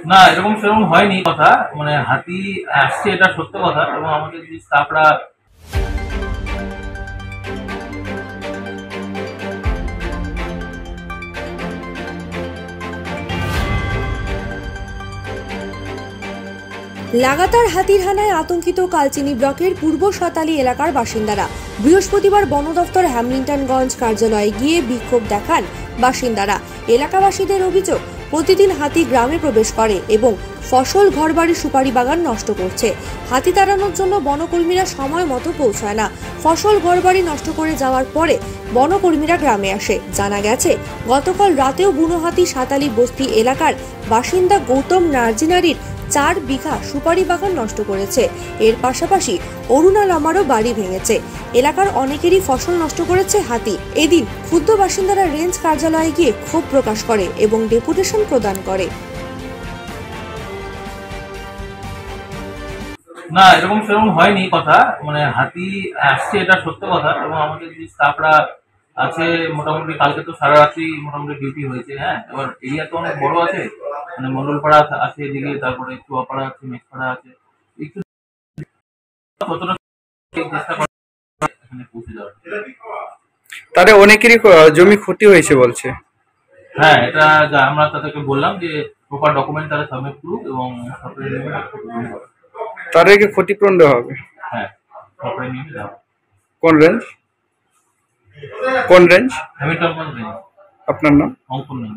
না, এরকম সেরকম হয়নি কথা, মানে হাতি আসছে এটা সত্য কথা, এবং আমাদের যে স্টাফরা লাগাতার হাতির হানায় আতঙ্কিত কালচিনি ব্লকের পূর্ব সাতালি এলাকার বাসিন্দারা। বৃহস্পতিবার বন দফতর হ্যামিল্টনগঞ্জ কার্যালয়ে গিয়ে বিক্ষোভ দেখান বাসিন্দারা। এলাকাবাসীদের অভিযোগ, প্রতিদিন হাতি গ্রামে প্রবেশ করে এবং ফসল, ঘরবাড়ি, সুপারি বাগান নষ্ট করছে। হাতি তাড়ানোর জন্য বনকর্মীরা সময় মতো পৌঁছায় না। ফসল, ঘরবাড়ি নষ্ট করে যাওয়ার পরে বনকর্মীরা গ্রামে আসে। জানা গেছে, গতকাল রাতেও বুনো হাতি সাতালি বস্তি এলাকার বাসিন্দা গৌতম নার্জিনারির 4 বিঘা সুপারি বাগান নষ্ট করেছে। এর পাশাপাশি অরুণা লামারও বাড়ি ভেঙেছে। এলাকার অনেকেরই ফসল নষ্ট করেছে হাতি। এদিন ক্ষুব্ধ বাসিন্দারা রেঞ্জ কার্যালয়ে গিয়ে ক্ষোভ প্রকাশ করে এবং ডেপুটেশন প্রদান করে। না, এরকম সেরকম হয়নি কথা, মানে হাতি আসছে এটা সত্য কথা, এবং আমাদের যে স্টাফরা আছে মোটামুটি কালকে তো সারা রাত্রি মোটামুটি ডিউটি হয়েছে। হ্যাঁ, এবার এরিয়া তো অনেক বড় আছে, মানে মন্ডলপাড়া আছে এদিকে, তারপরে চুয়াপাড়া আছে, মেঘপাড়া আছে, একটু যতটা চেষ্টা করা এখানে পৌঁছে যাওয়ার। তাদের অনেকেরই জমি ক্ষতি হয়েছে বলছে। হ্যাঁ, এটা আমরা তাদেরকে বললাম যে প্রপার ডকুমেন্ট তারা সাবমিট করুক এবং সরকারি নিয়মে তাদেরকে ক্ষতিপূরণ দেওয়া হবে। হ্যাঁ, সরকারি নিয়মে দেওয়া। কোন রেঞ্জ? কোন রেঞ্জ? হ্যামিল্টনগঞ্জ রেঞ্জ। আপনার নাম? অঙ্কন নেই।